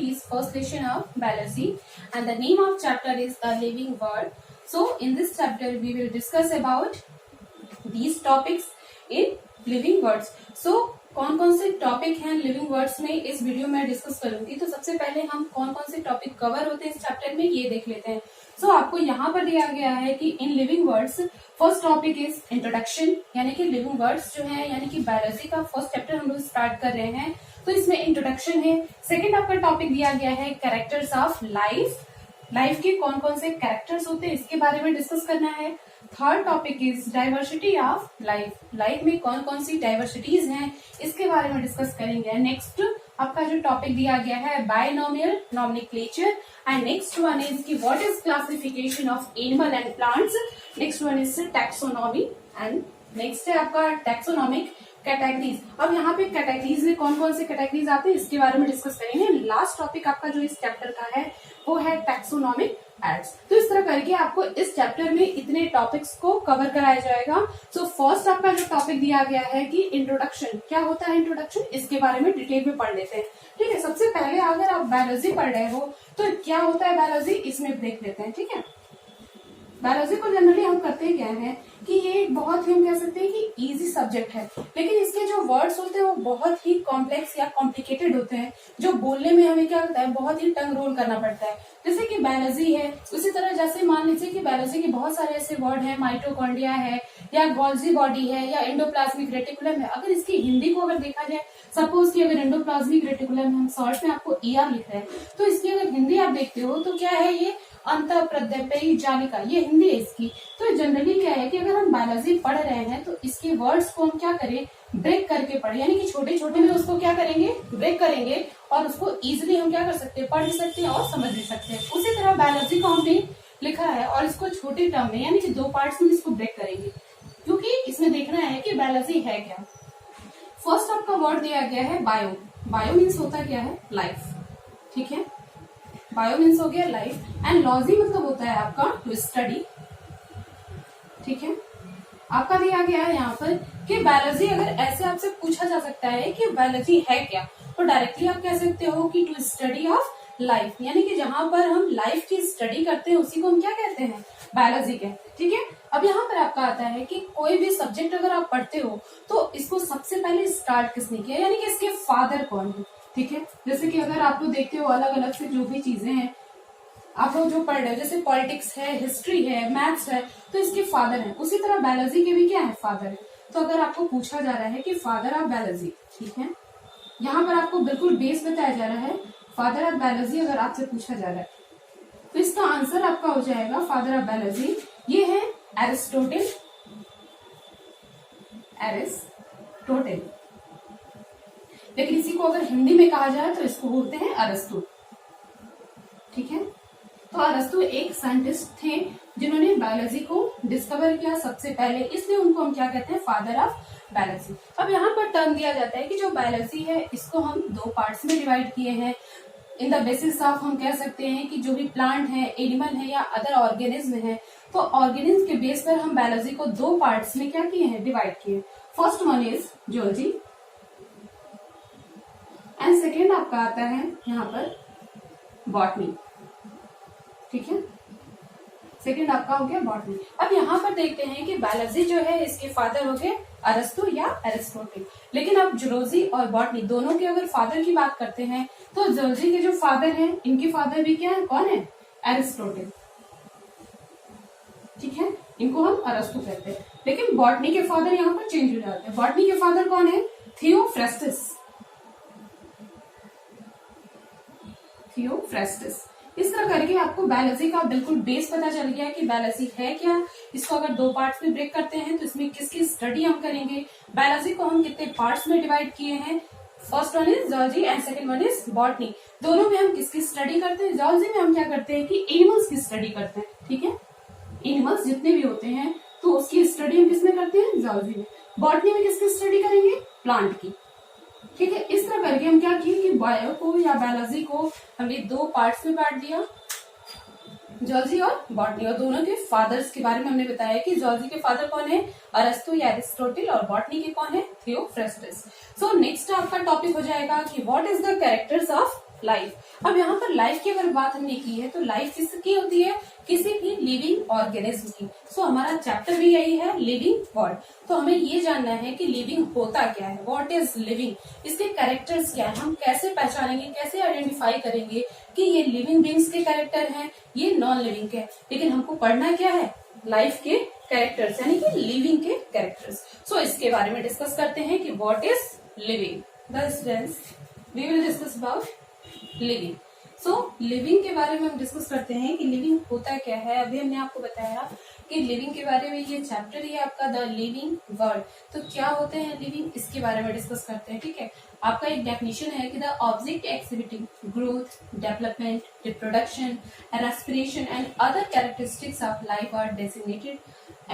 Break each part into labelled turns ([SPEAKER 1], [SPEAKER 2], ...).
[SPEAKER 1] is first lesson of biology and the name of chapter is the living world. So in this chapter we will discuss about these topics in living words. So कौन कौन से topic हैं living words में इस video में discuss करूंगी। तो सबसे पहले हम कौन कौन से टॉपिक कवर होते हैं इस चैप्टर में ये देख लेते हैं। सो आपको यहाँ पर दिया गया है कि in living words first topic is introduction, यानी कि लिविंग वर्ड्स जो है यानी कि बायोलॉजी का फर्स्ट चैप्टर हम लोग स्टार्ट कर रहे हैं, तो इसमें इंट्रोडक्शन है। सेकेंड आपका टॉपिक दिया गया है कैरेक्टर्स ऑफ लाइफ, लाइफ के कौन कौन से कैरेक्टर्स होते हैं इसके बारे में डिस्कस करना है। Third topic is diversity of life, life में कौन कौन सी डाइवर्सिटीज हैं इसके बारे में डिस्कस करेंगे। नेक्स्ट आपका जो टॉपिक दिया गया है binomial nomenclature and next one is कि what is classification of animal and plants. Next one is taxonomy and next है आपका टैक्सोनॉमिक कैटेगरीज। अब यहाँ पे कैटेगरीज में कौन कौन से कैटेगरीज आते हैं इसके बारे में डिस्कस करेंगे। लास्ट टॉपिक आपका जो इस चैप्टर का है वो है टैक्सोनॉमिक एड्स। तो इस तरह करके आपको इस चैप्टर में इतने टॉपिक्स को कवर कराया जाएगा। सो फर्स्ट आपका जो टॉपिक दिया गया है कि इंट्रोडक्शन, क्या होता है इंट्रोडक्शन, इसके बारे में डिटेल में पढ़ लेते हैं। ठीक है, सबसे पहले अगर आप बायोलॉजी पढ़ रहे हो तो क्या होता है बायोलॉजी, इसमें देख लेते हैं। ठीक है, बायोलॉजी को जनरली हम करते क्या है कि ये बहुत ही हम कह सकते हैं कि इजी सब्जेक्ट है, लेकिन इसके जो वर्ड्स होते हैं वो बहुत ही कॉम्प्लेक्स या कॉम्प्लिकेटेड होते हैं, जो बोलने में हमें क्या होता है बहुत ही टंग रोल करना पड़ता है। जैसे कि बायोलॉजी है, उसी तरह जैसे मान लीजिए कि बायोलॉजी के बहुत सारे ऐसे वर्ड है, माइटोकॉन्ड्रिया है या गोल्जी बॉडी है या एंडोप्लाज्मिक रेटिकुलम है। अगर इसकी हिंदी को अगर देखा जाए, सपोज कि अगर एंडोप्लाज्मिक रेटिकुलम हम शॉर्ट में आपको ER लिख रहे हैं, तो इसकी अगर हिंदी आप देखते हो तो क्या है, ये अंतःप्रद्यपयी जालिका, ये हिंदी है इसकी। तो जनरली क्या है कि अगर हम बायोलॉजी पढ़ रहे हैं तो इसके वर्ड्स को हम क्या करें, ब्रेक करके पढ़े, यानी कि छोटे छोटे में उसको क्या करेंगे, ब्रेक करेंगे और उसको इजिली हम क्या कर सकते हैं, पढ़ भी सकते हैं और समझ भी सकते हैं। उसी तरह बायोलॉजी को हमने लिखा है और इसको छोटे टर्म में यानी कि 2 पार्ट्स में इसको ब्रेक करेंगे, क्योंकि इसमें देखना है कि बायोलॉजी है क्या। फर्स्ट आपका वर्ड दिया गया है बायो। बायो मीन्स होता क्या है, लाइफ। ठीक है, बायो मीन्स हो गया लाइफ एंड लॉजी मतलब होता है आपका टू स्टडी। ठीक है, आपका दिया गया है यहाँ पर कि बायोलॉजी, अगर ऐसे आपसे पूछा जा सकता है कि बायोलॉजी है क्या, तो डायरेक्टली आप कह सकते हो कि टू स्टडी ऑफ लाइफ, यानी कि जहां पर हम लाइफ की स्टडी करते हैं उसी को हम क्या कहते हैं, बायोलॉजी कहते हैं। ठीक है, अब यहाँ पर आपका आता है कि कोई भी सब्जेक्ट अगर आप पढ़ते हो तो इसको सबसे पहले स्टार्ट किसने किया, यानी कि इसके फादर कौन है। ठीक है, जैसे कि अगर आप लोग देखते हो अलग अलग से जो भी चीजें हैं आप लोग जो पढ़ रहे हो, जैसे पॉलिटिक्स है, हिस्ट्री है, मैथ्स है, तो इसके फादर हैं। उसी तरह बायोलॉजी के भी क्या है, फादर है। तो अगर आपको पूछा जा रहा है कि फादर ऑफ बायोलॉजी, ठीक है, यहाँ पर आपको बिल्कुल बेस बताया जा रहा है फादर ऑफ बायोलॉजी। अगर आपसे पूछा जा रहा है तो इसका आंसर आपका हो जाएगा फादर ऑफ बायोलॉजी, ये है एरिस्टोटल। एरिस्टोटल, लेकिन इसी को अगर हिंदी में कहा जाए तो इसको बोलते हैं अरस्तु। ठीक है, तो अरस्तु एक साइंटिस्ट थे जिन्होंने बायोलॉजी को डिस्कवर किया सबसे पहले, इसलिए उनको हम क्या कहते हैं, फादर ऑफ बायोलॉजी। अब यहाँ पर टर्म दिया जाता है कि जो बायोलॉजी है इसको हम 2 पार्ट्स में डिवाइड किए हैं। इन द बेसिस ऑफ हम कह सकते हैं कि जो भी प्लांट है, एनिमल है या अदर ऑर्गेनिज्म है, तो ऑर्गेनिज्म के बेस पर हम बायोलॉजी को 2 पार्ट्स में क्या किए हैं, डिवाइड किए। First one is zoology and second आपका आता है यहाँ पर बॉटनी। ठीक है, सेकेंड आपका हो गया बॉटनी। अब यहाँ पर देखते हैं कि बायोलॉजी जो है इसके फादर हो गए अरस्तु या एरिस्टोटल, लेकिन अब जूलॉजी और बॉटनी दोनों के अगर फादर की बात करते हैं तो जूलॉजी के जो फादर हैं इनके फादर भी क्या है, कौन है, एरिस्टोटल। ठीक है, इनको हम अरस्तु कहते हैं, लेकिन बॉटनी के फादर यहाँ पर चेंज हो जाते हैं। बॉटनी के फादर कौन है, थियोफ्रेस्टस। थियोफ्रेस्टस। इस तरह करके आपको बायोलॉजी का बिल्कुल बेस पता चल गया कि बायोलॉजी है क्या। इसको अगर 2 पार्ट्स में ब्रेक करते हैं तो इसमें किसकी स्टडी हम करेंगे, बायोलॉजी को हम कितने पार्ट्स में डिवाइड किए हैं। First one is zoology and second one is botany. दोनों में हम किसकी स्टडी करते हैं, जूलॉजी में हम क्या करते हैं कि एनिमल्स की स्टडी करते हैं। ठीक है, एनिमल्स जितने भी होते हैं तो उसकी स्टडी हम किसमें करते हैं, जूलॉजी में। बॉटनी में किसकी स्टडी करेंगे, प्लांट की। ठीक है, इस तरह करके हम क्या किए कि बायो को या बायोलॉजी को हमने 2 पार्ट्स में बांट दिया, जूलॉजी और बॉटनी, और दोनों के फादर्स के बारे में हमने बताया कि जूलॉजी के फादर कौन है, अरस्तु या एरिस्टोटल, और बॉटनी के कौन है, थियोफ्रेस्टस। सो नेक्स्ट आपका टॉपिक हो जाएगा कि what is the characters of life. अब यहाँ पर लाइफ की अगर बात हमने की है तो लाइफ किसकी होती है, किसी भी लिविंग ऑर्गेनिज्म की। सो हमारा चैप्टर भी यही है, लिविंग वर्ल्ड। तो हमें ये जानना है कि लिविंग होता क्या है, व्हाट इज लिविंग, इसके कैरेक्टर्स क्या है, हम कैसे पहचानेंगे, कैसे आइडेंटिफाई करेंगे कि ये लिविंग बींग्स के कैरेक्टर हैं, ये नॉन लिविंग के। लेकिन हमको पढ़ना क्या है, लाइफ के कैरेक्टर्स यानी कि लिविंग के कैरेक्टर्स। सो इसके बारे में डिस्कस करते हैं कि what is living. The students we will discuss about living. So living के बारे में हम डिस्कस करते हैं कि लिविंग होता क्या है। अभी हमने आपको बताया कि लिविंग के बारे में, ये चैप्टर ही है आपका द लिविंग वर्ल्ड। तो क्या होते हैं लिविंग, इसके बारे में डिस्कस करते हैं। ठीक है, आपका एक डेफिनेशन है कि the object exhibiting growth, development, reproduction, respiration and other characteristics of life are designated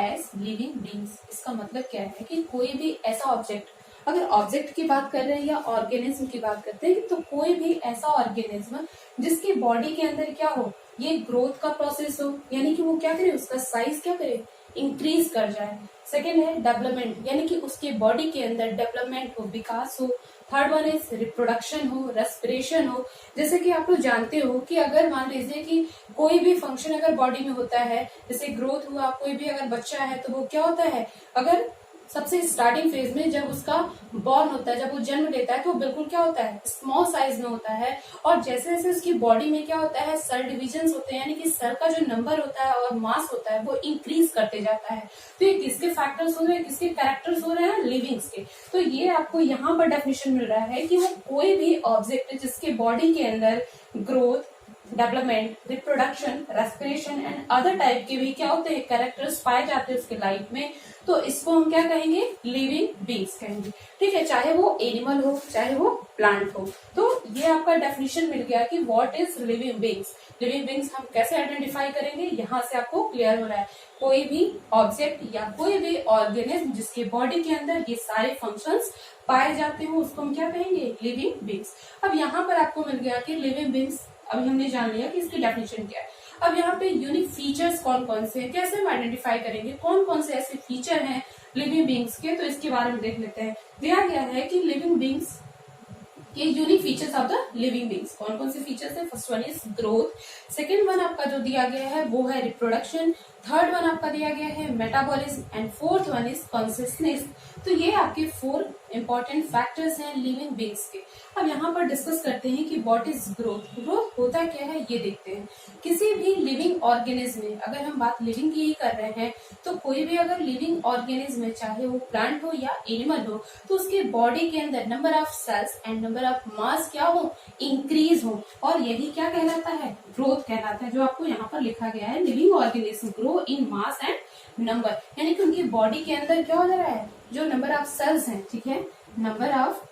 [SPEAKER 1] as living beings. इसका मतलब क्या है कि कोई भी ऐसा ऑब्जेक्ट, अगर ऑब्जेक्ट की बात कर रहे हैं या ऑर्गेनिज्म की बात करते हैं, तो कोई भी ऐसा ऑर्गेनिज्म जिसकी बॉडी के अंदर क्या हो, ये ग्रोथ का प्रोसेस हो, यानी कि वो क्या करे, उसका साइज क्या करे, इंक्रीज कर जाए। सेकेंड है डेवलपमेंट, यानी कि उसके बॉडी के अंदर डेवलपमेंट हो, विकास हो। थर्ड वन इज रिप्रोडक्शन हो, रेस्पिरेशन हो। जैसे कि आप लोग जानते हो कि अगर मान लीजिए कि कोई भी फंक्शन अगर बॉडी में होता है, जैसे ग्रोथ हुआ, कोई भी अगर बच्चा है तो वो क्या होता है, अगर सबसे स्टार्टिंग फेज में जब उसका बॉर्न होता है, जब वो जन्म लेता है, तो बिल्कुल क्या होता है, स्मॉल साइज में होता है। और जैसे जैसे उसकी बॉडी में क्या होता है, सेल डिविजन्स होते हैं, यानी कि सेल का जो नंबर होता है और मास होता है वो इंक्रीज करते जाता है। तो ये किसके फैक्टर्स हो रहे हैं, किसके कैरेक्टर्स हो रहे हैं, लिविंग्स के। तो ये आपको यहाँ पर डेफिनेशन मिल रहा है कि वो कोई भी ऑब्जेक्ट जिसके बॉडी के अंदर growth, development, reproduction, respiration and other type के भी क्या होते हैं, कैरेक्टर्स पाए जाते हैं उसके लाइफ में, तो इसको हम क्या कहेंगे, लिविंग बीइंग्स कहेंगे। ठीक है, चाहे वो एनिमल हो चाहे वो प्लांट हो। तो ये आपका डेफिनेशन मिल गया कि what is living beings. Living beings हम कैसे आइडेंटिफाई करेंगे, यहाँ से आपको क्लियर हो रहा है। कोई भी ऑब्जेक्ट या कोई भी ऑर्गेनिज्म जिसके बॉडी के अंदर ये सारे फंक्शंस पाए जाते हो, उसको हम क्या कहेंगे, लिविंग बीइंग्स। अब यहाँ पर आपको मिल गया कि लिविंग बीइंग्स, अभी हमने जान लिया कि इसकी डेफिनेशन क्या है। अब यहाँ पे यूनिक फीचर्स कौन कौन से हैं, कैसे हम आइडेंटिफाई करेंगे, कौन कौन से ऐसे फीचर हैं लिविंग बीइंग्स के, तो इसके बारे में देख लेते हैं। दिया गया है कि लिविंग बीइंग्स के unique features of the living beings, कौन कौन से फीचर्स है। First one is growth, second one आपका जो दिया गया है वो है रिप्रोडक्शन, थर्ड वन आपका दिया गया है metabolism and fourth one is consciousness. तो ये आपके 4 इंपॉर्टेंट फैक्टर्स हैं लिविंग बीइंग्स के। अब यहाँ पर डिस्कस करते हैं कि व्हाट इज ग्रोथ। ग्रोथ होता क्या है ये देखते हैं। किसी भी लिविंग ऑर्गेनिज्म में, अगर हम बात लिविंग की ही कर रहे हैं, तो कोई भी अगर लिविंग ऑर्गेनिज्म है, चाहे वो प्लांट हो या एनिमल हो, तो उसके बॉडी के अंदर number of cells and number of mass क्या हो, इंक्रीज हो। और यही क्या कहलाता है, ग्रोथ कहलाता है, जो आपको यहाँ पर लिखा गया है। Living organism grow in mass and number, यानी कि उनकी बॉडी के अंदर क्या हो रहा है, जो नंबर ऑफ सेल्स हैं, ठीक है, नंबर ऑफ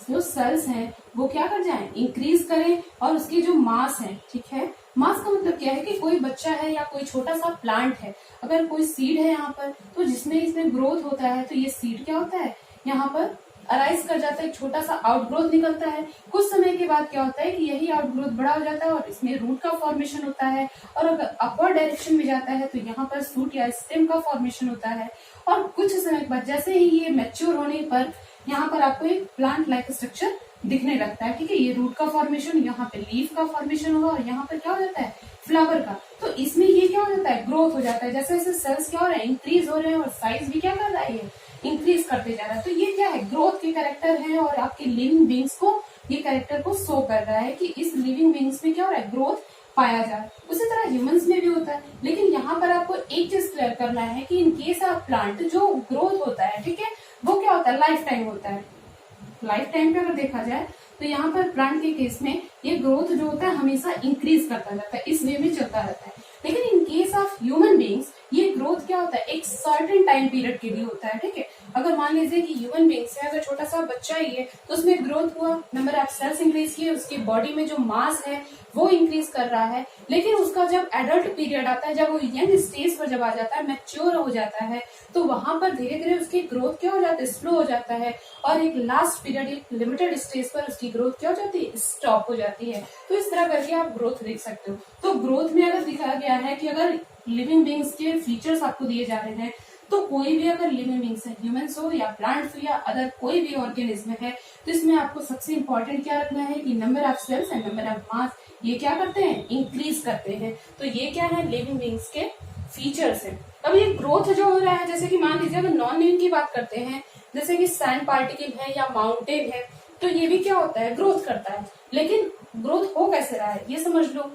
[SPEAKER 1] जो सेल्स हैं वो क्या कर जाए, इंक्रीज करें। और उसकी जो मास है, ठीक है, मास का मतलब क्या है कि कोई बच्चा है या कोई छोटा सा प्लांट है, अगर कोई सीड है यहाँ पर, तो जिसमें इसमें ग्रोथ होता है, तो ये सीड क्या होता है, यहाँ पर अराइज कर जाता है, एक छोटा सा आउटग्रोथ निकलता है। कुछ समय के बाद क्या होता है कि यही आउटग्रोथ बड़ा हो जाता है और इसमें रूट का फॉर्मेशन होता है। और अगर अपवर्ड डायरेक्शन में जाता है तो यहाँ पर सूट या स्टेम का फॉर्मेशन होता है। और कुछ समय के बाद जैसे ही ये मैच्योर होने पर यहाँ पर आपको एक प्लांट लाइक स्ट्रक्चर दिखने लगता है। ठीक है, ये रूट का फॉर्मेशन, यहाँ पे लीफ का फॉर्मेशन होगा और यहाँ पर क्या हो जाता है, फ्लावर का। तो इसमें ये क्या हो जाता है, ग्रोथ हो जाता है। जैसे जैसे सेल्स क्या हो रहे हैं, इंक्रीज हो रहे हैं और साइज भी क्या कर रहा है, इंक्रीज करते जा रहा है। तो ये क्या है, ग्रोथ के कैरेक्टर है और आपके लिविंग बीइंग्स को ये कैरेक्टर को शो कर रहा है कि इस लिविंग बीइंग्स में क्या हो रहा है, ग्रोथ पाया जा रहा है। उसी तरह ह्यूमंस में भी होता है। लेकिन यहाँ पर आपको एक चीज क्लियर करना है कि इन केस ऑफ प्लांट जो ग्रोथ होता है, ठीक है, वो क्या होता है, लाइफ टाइम होता है। लाइफ टाइम पे अगर देखा जाए तो यहाँ पर प्लांट के केस में ये ग्रोथ जो होता है हमेशा इंक्रीज करता रहता है, इस वे में चलता रहता है। लेकिन in case of human beings ये ग्रोथ क्या होता है, एक सर्टेन टाइम पीरियड के लिए होता है। ठीक है, अगर मान लीजिए कि ह्यूमन बीइंग्स है, अगर छोटा सा बच्चा ही है तो उसमें ग्रोथ हुआ, नंबर ऑफ सेल्स इंक्रीज किए, उसकी बॉडी में जो मास है वो इंक्रीज कर रहा है। लेकिन उसका जब एडल्ट पीरियड आता है, जब वो यंग स्टेज पर जब आ जाता है, मैच्योर हो जाता है, तो वहां पर धीरे धीरे उसकी ग्रोथ क्या हो जाता है, स्लो हो जाता है। और एक लास्ट पीरियड, एक लिमिटेड स्टेज पर उसकी ग्रोथ क्या हो जाती है, स्टॉप हो जाती है। तो इस तरह करके आप ग्रोथ देख सकते हो। तो ग्रोथ में अगर दिखाया गया है कि अगर लिविंग बीइंग्स के फीचर्स आपको दिए जा रहे हैं तो कोई भी अगर लिविंग बींग्स है, ह्यूमंस हो या प्लांट्स हो या अदर कोई भी ऑर्गेनिज्म है, तो इसमें आपको सबसे इंपॉर्टेंट क्या रखना है कि number of cells and number of mass ये क्या करते हैं, इंक्रीज करते हैं। तो ये क्या है, लिविंग बींग्स के फीचर्स है। अब ये ग्रोथ जो हो रहा है, जैसे कि मान लीजिए अगर नॉन लिविंग की बात करते हैं, जैसे कि सैंड पार्टिकल है या माउंटेन है, तो ये भी क्या होता है, ग्रोथ करता है। लेकिन ग्रोथ हो कैसे रहा है ये समझ लो।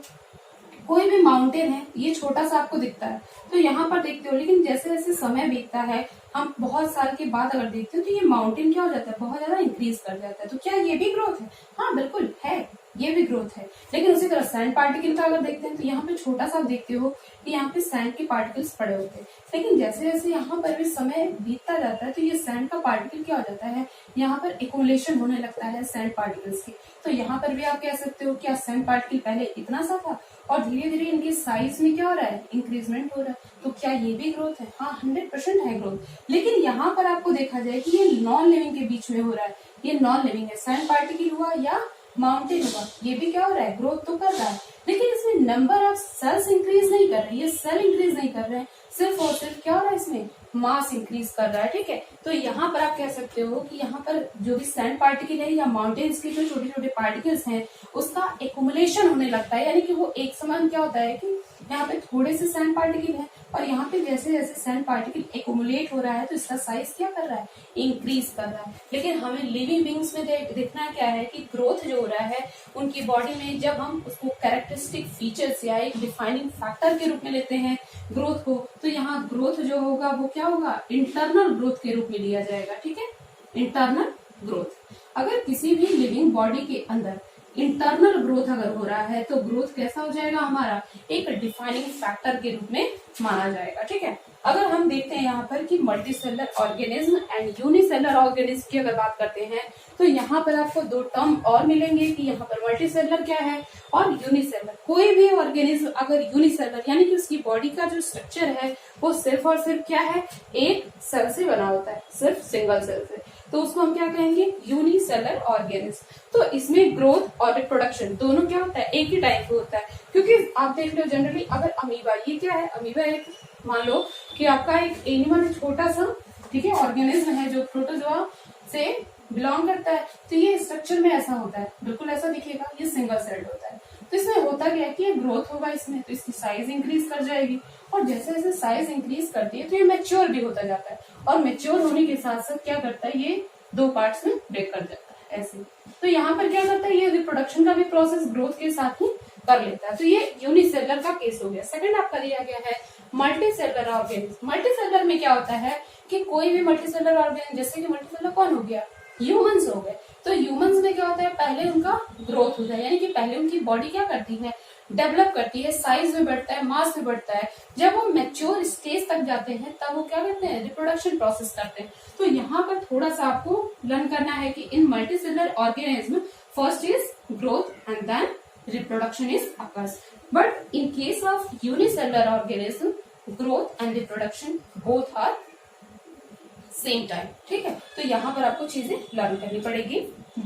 [SPEAKER 1] कोई भी माउंटेन है, ये छोटा सा आपको दिखता है तो यहाँ पर देखते हो, लेकिन जैसे जैसे समय बीतता है, हम बहुत साल के बाद अगर देखते हो तो ये माउंटेन क्या हो जाता है, बहुत ज्यादा इंक्रीज कर जाता है। तो क्या ये भी ग्रोथ है? हाँ बिल्कुल है, ये भी ग्रोथ है। लेकिन उसी तरह सैंड पार्टिकल का अगर देखते हैं तो यहाँ पे छोटा सा देखते हो कि यहाँ पे सैंड के पार्टिकल्स पड़े होते हैं, लेकिन जैसे जैसे यहाँ पर भी समय बीतता जाता है तो ये सैंड का पार्टिकल क्या हो जाता है, यहाँ पर एक्युमुलेशन होने लगता है सैंड पार्टिकल्स की। तो यहाँ पर भी आप कह सकते हो क्या सैंड पार्टिकल पहले इतना सा था और धीरे धीरे इनकी साइज में क्या हो रहा है, इंक्रीजमेंट हो रहा है। तो क्या ये भी ग्रोथ है? हाँ 100% है ग्रोथ। लेकिन यहाँ पर आपको देखा जाए कि ये नॉन लिविंग के बीच में हो रहा है, ये नॉन लिविंग है, सैंड पार्टिकल हुआ या माउंटेन हुआ, ये भी क्या हो रहा है, ग्रोथ तो कर रहा है। लेकिन इसमें नंबर ऑफ सेल्स इंक्रीज नहीं कर रहे, ये सेल इंक्रीज नहीं कर रहे हैं, सिर्फ और सिर्फ क्या हो रहा है, इसमें मास इंक्रीज कर रहा है। ठीक है, तो यहाँ पर आप कह सकते हो कि यहाँ पर जो भी सैंड पार्टिकल है या माउंटेन्स के जो छोटे छोटे पार्टिकल्स हैं, उसका एक्युमुलेशन होने लगता है, यानी कि वो एक समान क्या होता है कि यहाँ पे थोड़े से सैंड पार्टिकल है और यहाँ पे जैसे जैसे सैंड पार्टिकल एक्युमुलेट हो रहा है तो इसका साइज क्या कर रहा है, इंक्रीज कर रहा है। लेकिन हमें लिविंग बींग्स में देखना क्या है कि ग्रोथ जो हो रहा है उनकी बॉडी में, जब हम उसको कैरेक्टरिस्टिक फीचर्स या एक डिफाइनिंग फैक्टर के रूप में लेते हैं ग्रोथ को, तो यहाँ ग्रोथ जो होगा वो क्या होगा, इंटरनल ग्रोथ के रूप में लिया जाएगा। ठीक है, इंटरनल ग्रोथ। अगर किसी भी लिविंग बॉडी के अंदर इंटरनल ग्रोथ अगर हो रहा है तो ग्रोथ कैसा हो जाएगा, हमारा एक डिफाइनिंग फैक्टर के रूप में माना जाएगा। ठीक है, अगर हम देखते हैं यहाँ पर कि multicellular organism and unicellular organism की अगर बात करते हैं तो यहाँ पर आपको दो टर्म और मिलेंगे कि यहाँ पर मल्टीसेलर क्या है और यूनिसेलर। कोई भी ऑर्गेनिज्म अगर यूनिसेलर यानी कि उसकी बॉडी का जो स्ट्रक्चर है वो सिर्फ और सिर्फ क्या है, एक सेल से बना होता है, सिर्फ सिंगल सेल से, तो उसको हम क्या कहेंगे, यूनिसेलर ऑर्गेनिज्म। तो इसमें ग्रोथ और रिप्रोडक्शन दोनों क्या होता है, एक ही टाइप का होता है। क्योंकि आप देख लो जनरली अगर अमीबा, ये क्या है, अमीबा एक मान लो कि आपका एक एनिमल छोटा सा, ठीक है, ऑर्गेनिज्म है जो प्रोटोजोआ से बिलोंग करता है, तो ये स्ट्रक्चर में ऐसा होता है, बिल्कुल ऐसा दिखेगा, ये सिंगल सेल्ड होता है। तो इसमें होता क्या है कि ये ग्रोथ होगा इसमें, तो इसकी साइज इंक्रीज कर जाएगी और जैसे जैसे साइज इंक्रीज करती है तो ये मैच्योर भी होता जाता है और मैच्योर होने के साथ साथ क्या करता है, ये दो पार्ट्स में ब्रेक कर जाता है ऐसे। तो यहाँ पर क्या करता है, ये रिप्रोडक्शन का भी प्रोसेस ग्रोथ के साथ ही कर लेता है। तो ये यूनिसेलर का केस हो गया। सेकंड आपका दिया गया है मल्टीसेलर ऑर्गेनिज्म। मल्टीसेलर में क्या होता है कि कोई भी मल्टीसेलर ऑर्गेनिज्म, जैसे कि मल्टीसेलर कौन हो गया, ह्यूमंस हो गए। तो ह्यूमंस में क्या होता है, पहले उनका ग्रोथ होता है, यानी कि पहले उनकी बॉडी क्या करती है, डेवलप करती है, साइज में बढ़ता है, मास में बढ़ता है। जब वो मैच्योर स्टेज तक जाते हैं तब वो क्या करते हैं, रिप्रोडक्शन प्रोसेस करते हैं। तो यहाँ पर थोड़ा सा आपको लर्न करना है कि in multicellular organism first is growth and then reproduction is occurs, but in case of unicellular organism growth and reproduction both are same time. ठीक है, तो यहाँ पर आपको चीजें लर्न करनी पड़ेगी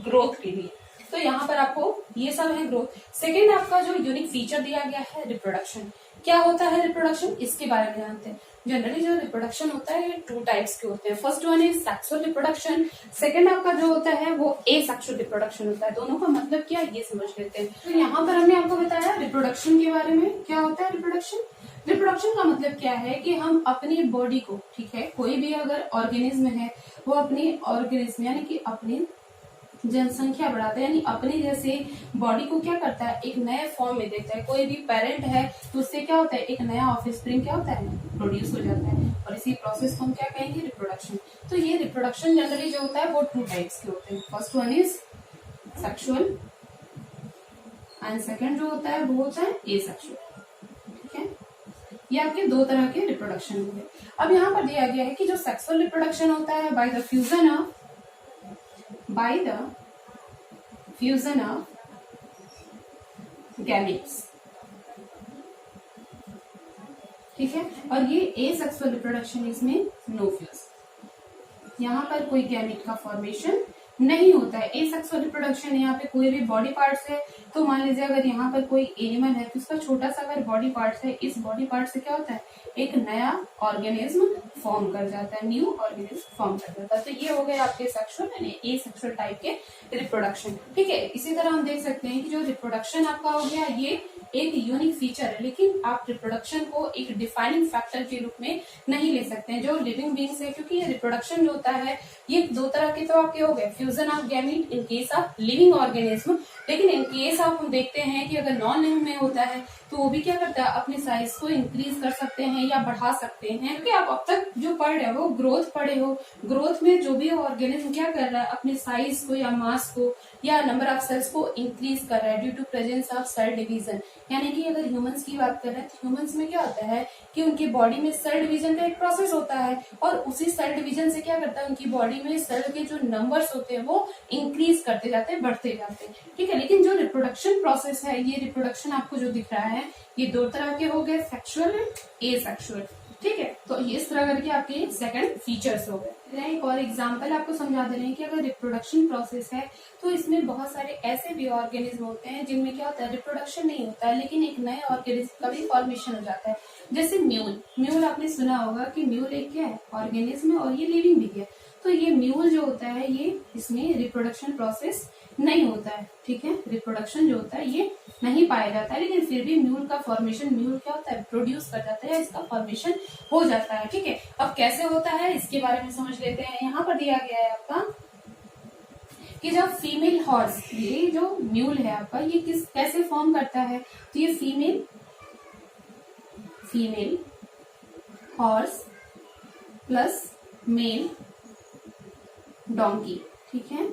[SPEAKER 1] ग्रोथ के लिए। तो यहाँ पर आपको ये सब है ग्रोथ। सेकेंड आपका जो यूनिक फीचर दिया गया है रिप्रोडक्शन। क्या होता है रिप्रोडक्शन, इसके बारे में जानते हैं। जनरली जो रिप्रोडक्शन होता है ये टू टाइप्स के होते हैं। First one is sexual reproduction, second आपका जो होता है वो एसेक्सुअल रिप्रोडक्शन होता है। दोनों का मतलब क्या है ये समझ लेते हैं। तो यहाँ पर हमने आपको बताया रिप्रोडक्शन के बारे में। क्या होता है रिप्रोडक्शन, रिप्रोडक्शन का मतलब क्या है कि हम अपनी बॉडी को, ठीक है, कोई भी अगर ऑर्गेनिज्म है वो अपनी ऑर्गेनिज्म यानी कि अपनी जनसंख्या बढ़ाता है, यानी अपनी जैसे बॉडी को क्या करता है, एक नए फॉर्म में देता है। कोई भी पेरेंट है तो उससे क्या होता है, एक नया ऑफस्प्रिंग क्या होता है, प्रोड्यूस हो जाता है और इसी प्रोसेस को हम क्या कहेंगे, रिप्रोडक्शन। तो ये रिप्रोडक्शन जनरली जो होता है वो टू टाइप्स के होते हैं। First one is sexual and second जो होता है वो होता है एसेक्सुअल। ठीक है, ये आपके दो तरह के रिप्रोडक्शन होंगे। अब यहाँ पर दिया गया है कि जो सेक्सुअल रिप्रोडक्शन होता है by the fusion of gametes, ठीक है, और ये एसेक्सुअल रिप्रोडक्शन इसमें नो फ्यूज, यहाँ पर कोई गैमेट का फॉर्मेशन नहीं होता है। एसेक्सुअल रिप्रोडक्शन यहाँ पे कोई भी बॉडी पार्ट्स है, तो मान लीजिए अगर यहाँ पर कोई एनिमल है तो उसका छोटा सा अगर बॉडी पार्ट्स है, इस बॉडी पार्ट से क्या होता है, एक नया ऑर्गेनिज्म फॉर्म कर जाता है, न्यू ऑर्गेनिज्म फॉर्म कर जाता है। तो ये हो गए आपके सेक्सुअल यानी एसेक्सुअल टाइप के रिप्रोडक्शन। ठीक है, इसी तरह हम देख सकते हैं कि जो रिप्रोडक्शन आपका हो गया ये एक यूनिक फीचर है, लेकिन आप रिप्रोडक्शन को एक डिफाइनिंग फैक्टर के रूप में नहीं ले सकते हैं जो लिविंग बीइंग्स है, क्योंकि ये रिप्रोडक्शन जो होता है ये दो तरह के तो आपके हो गए, fusion of gamete in case of living organism, लेकिन इन केस ऑफ हम देखते हैं कि अगर नॉन लिविंग में होता है तो वो भी क्या करता है, अपने साइज को इंक्रीज कर सकते हैं या बढ़ा सकते हैं, क्योंकि आप अब तक जो पढ़ रहे हो ग्रोथ पढ़े हो, ग्रोथ में जो भी ऑर्गेनिज्म क्या कर रहा है, अपने साइज को या मास को या नंबर ऑफ सेल्स को इंक्रीज कर रहा है due to presence of cell division. यानी कि अगर ह्यूमंस की बात कर रहे हैं तो ह्यूमंस में क्या होता है कि उनकी बॉडी में सेल डिवीजन का एक प्रोसेस होता है, और उसी सेल डिवीजन से क्या करता है, उनकी बॉडी में सेल के जो नंबर्स होते हैं वो इंक्रीज करते जाते हैं, बढ़ते जाते हैं। ठीक है, लेकिन जो रिप्रोडक्शन प्रोसेस है, ये रिप्रोडक्शन आपको जो दिख रहा है ये दो तरह के हो गए, सेक्सुअल एंड एसेक्सुअल। ठीक है, तो ये इस तरह करके आपके सेकंड फीचर्स हो गए। एक और एग्जांपल आपको समझा दे रहे हैं कि अगर रिप्रोडक्शन प्रोसेस है तो इसमें बहुत सारे ऐसे भी ऑर्गेनिज्म होते हैं जिनमें क्या होता है, रिप्रोडक्शन नहीं होता है लेकिन एक नए ऑर्गेनिज्म का भी फॉर्मेशन हो जाता है। जैसे म्यूल, म्यूल आपने सुना होगा कि म्यूल एक क्या है, ऑर्गेनिज्म है और ये लिविंग भी है। तो ये म्यूल जो होता है ये इसमें रिप्रोडक्शन प्रोसेस नहीं होता है। ठीक है, रिप्रोडक्शन जो होता है ये नहीं पाया जाता है, लेकिन फिर भी म्यूल का फॉर्मेशन, म्यूल क्या होता है, प्रोड्यूस कर जाता है, इसका फॉर्मेशन हो जाता है। ठीक है, अब कैसे होता है इसके बारे में समझ लेते हैं। यहाँ पर दिया गया है आपका कि जब फीमेल हॉर्स, ये जो म्यूल है आपका ये कैसे फॉर्म करता है, तो ये female horse plus male donkey. ठीक है,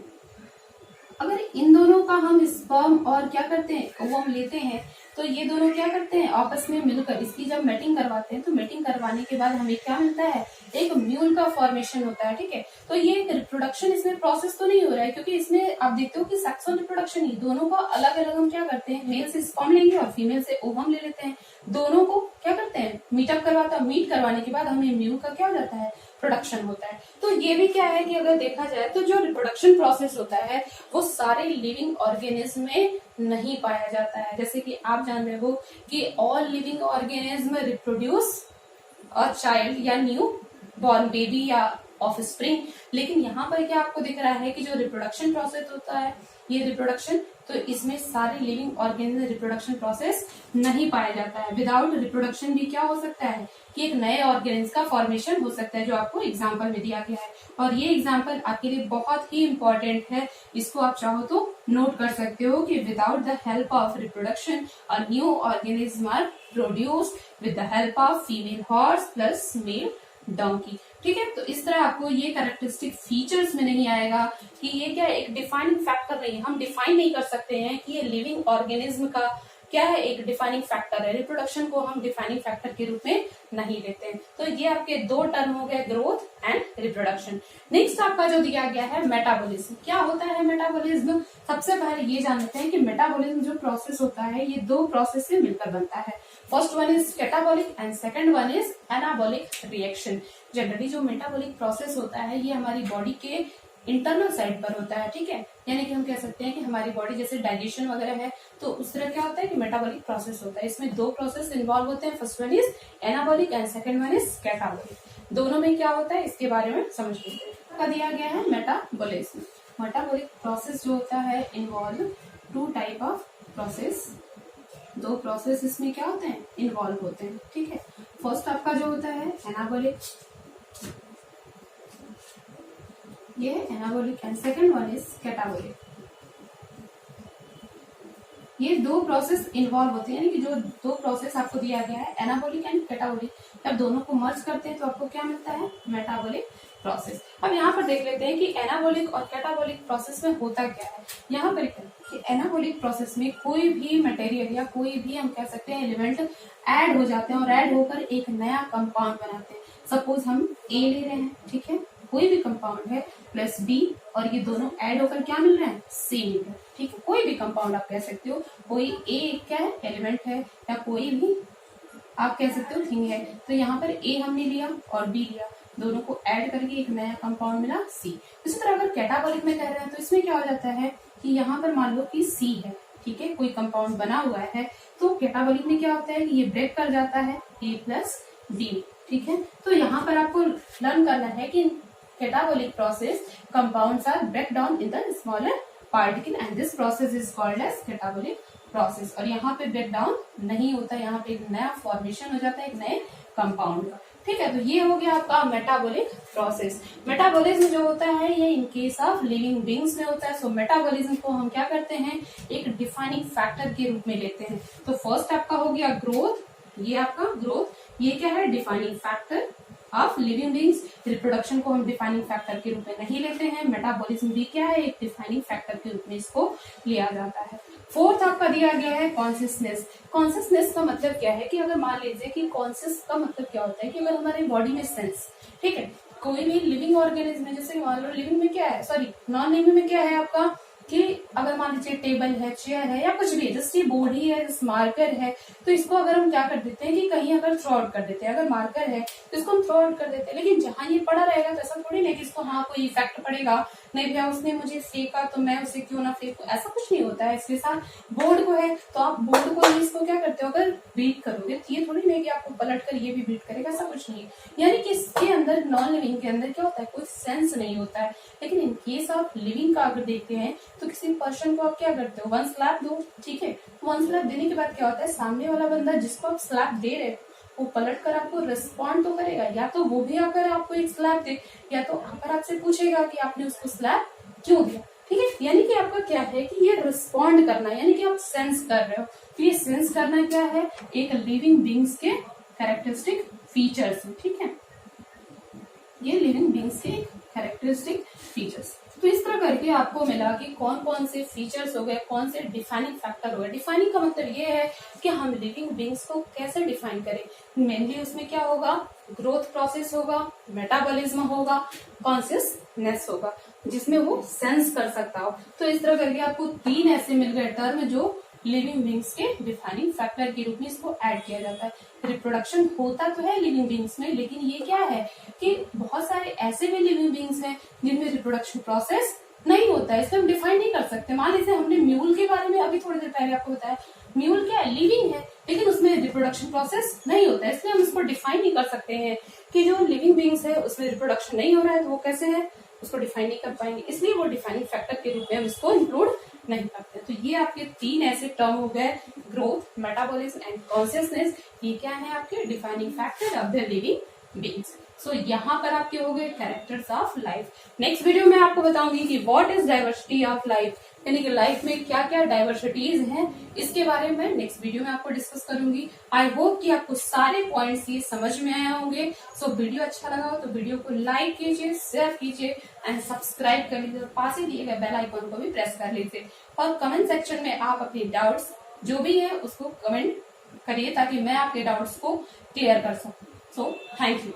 [SPEAKER 1] अगर इन दोनों का हम स्पर्म और क्या करते हैं, ओवम लेते हैं, तो ये दोनों क्या करते हैं, आपस में मिलकर इसकी जब मैटिंग करवाते हैं तो मैटिंग करवाने के बाद हमें क्या मिलता है, एक म्यूल का फॉर्मेशन होता है। ठीक है, तो ये एक रिप्रोडक्शन इसमें प्रोसेस तो नहीं हो रहा है, क्योंकि इसमें आप देखते हो कि सेक्सुअल रिप्रोडक्शन ही, दोनों को अलग अलग हम क्या करते हैं, मेल से स्पर्म लेंगे और फीमेल से ओवम ले लेते हैं, दोनों को क्या करते हैं, मीटअप मीट करवाने के बाद हमें म्यूल का क्या हो जाता है, प्रोडक्शन होता है। तो ये भी क्या है कि अगर देखा जाए तो जो रिप्रोडक्शन प्रोसेस होता है वो सारे लिविंग ऑर्गेनिज्म में नहीं पाया जाता है। जैसे कि आप जान रहे हो कि all living organism reproduce a child या न्यू बॉर्न बेबी या ऑफ स्प्रिंग, लेकिन यहाँ पर क्या आपको दिख रहा है कि जो रिप्रोडक्शन प्रोसेस होता है ये रिप्रोडक्शन, तो इसमें सारे लिविंग ऑर्गेनिज्म रिप्रोडक्शन प्रोसेस नहीं पाया जाता है। विदाउट रिप्रोडक्शन भी क्या हो सकता है कि एक नए ऑर्गेनिज्म का फॉर्मेशन हो सकता है, जो आपको एग्जांपल में दिया गया है। और ये एग्जांपल आपके लिए बहुत ही इंपॉर्टेंट है, इसको आप चाहो तो नोट कर सकते हो कि without the help of reproduction a new organism are produced with the help of female horse plus male donkey. ठीक है, तो इस तरह आपको ये कैरेक्टरिस्टिक फीचर्स में नहीं आएगा कि ये क्या एक डिफाइनिंग फैक्टर नहीं है, हम डिफाइन नहीं कर सकते हैं कि ये लिविंग ऑर्गेनिज्म का क्या है, एक डिफाइनिंग फैक्टर है। रिप्रोडक्शन को हम डिफाइनिंग फैक्टर के रूप में नहीं लेते हैं। तो ये आपके दो टर्म हो गए, ग्रोथ एंड रिप्रोडक्शन। नेक्स्ट आपका जो दिया गया है मेटाबॉलिज्म। क्या होता है मेटाबॉलिज्म, सबसे पहले ये जानते हैं कि मेटाबॉलिज्म जो प्रोसेस होता है ये दो प्रोसेस से मिलकर बनता है। First one is catabolic and second one is anabolic reaction. Generally जो मेटाबॉलिक प्रोसेस होता है ये हमारी बॉडी के इंटरनल साइड पर होता है। ठीक है, यानी कि हम कह सकते हैं कि हमारी बॉडी जैसे डाइजेशन वगैरह है तो उस तरह क्या होता है कि मेटाबॉलिक प्रोसेस होता है। इसमें दो प्रोसेस इन्वॉल्व होते हैं, first one is anabolic and second one is catabolic. दोनों में क्या होता है इसके बारे में समझ लेते हैं। का दिया गया है मेटाबॉलिज्म। मेटाबॉलिक प्रोसेस जो होता है involve two type of process, दो प्रोसेस इसमें क्या होते हैं, इन्वॉल्व होते हैं। ठीक है, फर्स्ट आपका जो होता है एनाबॉलिक, ये है anabolic and second one is catabolic. ये दो प्रोसेस इन्वॉल्व होते हैं, यानी कि जो दो प्रोसेस आपको दिया गया है एनाबॉलिक एंड कैटाबॉलिक, जब दोनों को मर्ज करते हैं तो आपको क्या मिलता है, मेटाबॉलिक प्रोसेस। अब यहाँ पर देख लेते हैं कि एनाबॉलिक और कैटाबॉलिक प्रोसेस में होता क्या है। यहाँ पर कि एनाबॉलिक प्रोसेस में कोई भी मटेरियल या कोई भी हम कह सकते हैं एलिमेंट ऐड हो जाते हैं और ऐड होकर एक नया कंपाउंड बनाते हैं। सपोज हम ए ले रहे हैं, ठीक है, कोई भी कंपाउंड है प्लस बी और ये दोनों ऐड होकर क्या मिल रहा है, सी मिल रहा है। ठीक है, कोई भी कंपाउंड आप कह सकते हो, कोई ए क्या है, एलिमेंट है, या कोई भी आप कह सकते हो थिंग है। तो यहाँ पर ए हमने लिया और बी लिया, दोनों को ऐड करके एक नया कंपाउंड मिला C। इसी तरह अगर कैटाबॉलिक में कह रहे हैं तो इसमें क्या हो जाता है कि यहाँ पर मान लो कि C है, ठीक है, कोई कंपाउंड बना हुआ है, तो कैटाबॉलिक में क्या होता है कि ये ब्रेक कर जाता है A+D, ठीक है। तो यहाँ पर आपको लर्न करना है कि catabolic process compounds are break down in the smaller particle and this process is called as catabolic process. और यहाँ पे ब्रेक डाउन नहीं होता, यहाँ पे एक नया फॉर्मेशन हो जाता है एक नए कंपाउंड का, ठीक है। तो ये हो गया आपका मेटाबॉलिक प्रोसेस। मेटाबॉलिज्म जो होता है ये in case of living beings में होता है। सो मेटाबॉलिज्म को हम क्या करते हैं, एक डिफाइनिंग फैक्टर के रूप में लेते हैं। तो फर्स्ट आपका हो गया ग्रोथ, ये आपका ग्रोथ, ये क्या है, defining factor of living beings. Reproduction को हम डिफाइनिंग फैक्टर के रूप में नहीं लेते हैं, मेटाबॉलिज्म भी क्या है, एक डिफाइनिंग फैक्टर के रूप में इसको लिया जाता है। फोर्थ आपका दिया गया है कॉन्सियसनेस। कॉन्सियसनेस का मतलब क्या है कि अगर मान लीजिए कि कॉन्सियस का मतलब क्या होता है कि अगर हमारे बॉडी में सेंस, ठीक है, कोई भी लिविंग ऑर्गेनिज्म है, जैसे मान लो लिविंग में क्या है, सॉरी नॉन लिविंग में क्या है आपका कि अगर मान लीजिए टेबल है, चेयर है या कुछ भी है, जैसे ये बोर्ड ही है, जैसे मार्कर है, तो इसको अगर हम क्या कर देते हैं कि कहीं अगर थ्रो आउट कर देते हैं, अगर मार्कर है तो इसको हम थ्रो आउट कर देते हैं, लेकिन जहां ये पड़ा रहेगा तो ऐसा थोड़ी नहीं कि इसको हाँ कोई इफेक्ट पड़ेगा, नहीं भैया उसने मुझे फेंका तो मैं उसे क्यों ना फेंकू, ऐसा कुछ नहीं होता है। इसके साथ बोर्ड को है तो आप बोर्ड को इसको क्या करते हो, अगर बीट करोगे तो ये थोड़ी नहीं कि आपको पलट कर ये भी बीट करेगा, ऐसा कुछ नहीं है। यानी कि इसके अंदर नॉन लिविंग के अंदर क्या होता है, कोई सेंस नहीं होता है। लेकिन इन केस ऑफ लिविंग का अगर देखते हैं तो किसी पर्सन को आप क्या करते हो, वन स्लैप दो, ठीक है, वन स्लैप देने के बाद क्या होता है, सामने वाला बंदा जिसको आप स्लैप दे रहे हो वो पलट कर आपको रिस्पॉन्ड तो करेगा, या तो वो भी आकर आपको एक स्लैप दे, या तो आकर आपसे पूछेगा कि आपने उसको स्लैप क्यों दिया, ठीक है। यानी कि आपका क्या है कि ये रिस्पॉन्ड करना, यानी कि आप सेंस कर रहे हो। तो ये सेंस करना क्या है, एक लिविंग बींग्स के कैरेक्टरिस्टिक फीचर्स, ठीक है, ये लिविंग बींग्स के कैरेक्टरिस्टिक फीचर्स। तो इस तरह करके आपको मिला कि कौन कौन से फीचर्स हो गए, कौन से डिफाइनिंग फैक्टर हो गए। डिफाइनिंग का मतलब ये है कि हम लिविंग बींग्स को कैसे डिफाइन करें। मेनली उसमें क्या होगा, ग्रोथ प्रोसेस होगा, मेटाबॉलिज्म होगा, कॉन्शियसनेस होगा, जिसमें वो सेंस कर सकता हो। तो इस तरह करके आपको 3 ऐसे मिल गए टर्म जो लिविंग बींग्स के डिफाइनिंग फैक्टर के रूप में इसको ऐड किया जाता है। रिप्रोडक्शन होता तो है लिविंग बींग्स में, लेकिन ये क्या है कि बहुत सारे ऐसे भी लिविंग बींग्स हैं जिनमें रिप्रोडक्शन प्रोसेस नहीं होता है, इसलिए हम डिफाइन नहीं कर सकते। मान लीजिए हमने म्यूल के बारे में अभी थोड़ी देर पहले आपको बताया, म्यूल क्या है, लिविंग है, लेकिन उसमें रिप्रोडक्शन प्रोसेस नहीं होता है, इसलिए हम इसको डिफाइन नहीं कर सकते हैं कि जो लिविंग बींग्स है उसमें रिप्रोडक्शन नहीं हो रहा है तो वो कैसे है, उसको डिफाइन नहीं कर पाएंगे, इसलिए वो डिफाइनिंग फैक्टर के रूप में हम इसको इंक्लूड नहीं करते। तो ये आपके 3 ऐसे टर्म हो गए, ग्रोथ, मेटाबॉलिज्म एंड कॉन्शियसनेस। ये क्या है आपके defining factor of the living beings. So यहाँ पर आपके हो गए characters of life. Next video में आपको बताऊंगी कि what is diversity of life, यानी कि लाइफ में क्या क्या डाइवर्सिटीज हैं, इसके बारे में नेक्स्ट वीडियो में आपको डिस्कस करूंगी। आई होप कि आपको सारे पॉइंट्स ये समझ में आए होंगे। सो वीडियो अच्छा लगा हो तो वीडियो को लाइक कीजिए, शेयर कीजिए एंड सब्सक्राइब कर लीजिए, पास ही दिए गए बेल आइकन को भी प्रेस कर लीजिए। और कमेंट सेक्शन में आप अपने डाउट्स जो भी है उसको कमेंट करिए ताकि मैं आपके डाउट्स को क्लियर कर सकूं। So thank you.